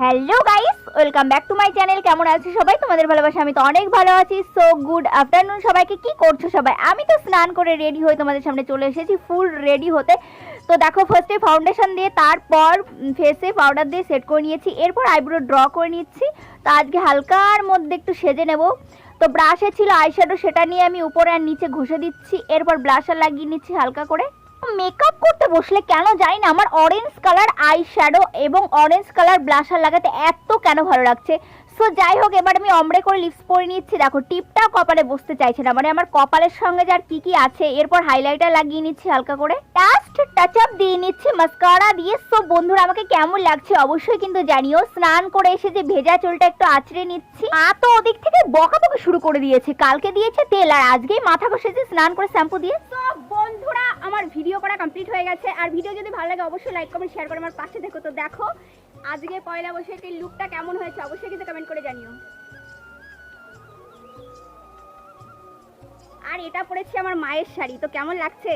Hello guys, welcome back to my channel. কেমন আছো সবাই? তোমাদের ভালোবাসা আমি তো অনেক ভালো আছি। সো গুড আফটারনুন সবাইকে। কি করছো সবাই? আমি তো স্নান করে রেডি হয়ে তোমাদের সামনে চলে এসেছি, ফুল রেডি হতে। তো দেখো, ফার্স্টে ফাউন্ডেশন দিয়ে, তারপর ফেসে পাউডার দিয়ে সেট করে নিয়েছি, এরপর আইব্রো ড্র করে নিচ্ছি। তো আজকে হালকার মধ্যে একটু সেজে নেব। তো ব্রাশে ছিল আইশ্যাডো, সেটা নিয়ে আমি উপরে আর নিচে ঘষে দিচ্ছি, এরপর ব্লাশার লাগিয়ে নিচ্ছি হালকা করে। মেকআপ করতে বসলে কেন জানি না আমার অরেঞ্জ কালার আই শ্যাডো এবং অরেঞ্জ কালার ব্লাশার লাগাতে এত কেন ভালো লাগছে। সো যাই হোক, এবার আমি অমড়ে করে লিপস পরে নিচ্ছি। দেখো, টিপটা কপালে বসতে চাইছে না, মানে আমার কপালের সঙ্গে যার কি কি আছে। এরপর হাইলাইটার লাগিয়ে নিচ্ছি হালকা করে, জাস্ট টাচ আপ দিয়ে নিচ্ছি মাস্কারা দিয়ে। সো বন্ধুরা, আমাকে কেমন লাগছে অবশ্যই কিন্তু জানিও। স্নান করে এসে যে ভেজা চুলটা একটু আঁচড়ে নিচ্ছি। তো ওদিক থেকে বকাবকি শুরু করে দিয়েছে, কালকে দিয়েছে তেল আর আজকেই মাথা ঘষেছে স্নান করে শ্যাম্পু দিয়ে। তো বন্ধুরা, আমার ভিডিও করা কমপ্লিট হয়ে গেছে। আর ভিডিও যদি ভালো লাগে অবশ্যই লাইক কমেন্ট শেয়ার করে আমার পাশে দেখো। তো দেখো আজকে পয়লা বৈশাখের লুকটা কেমন হয়েছে অবশ্যই কিন্তু কমেন্ট করে জানিও। আর এটা পরেছি আমার মায়ের শাড়ি, তো কেমন লাগছে?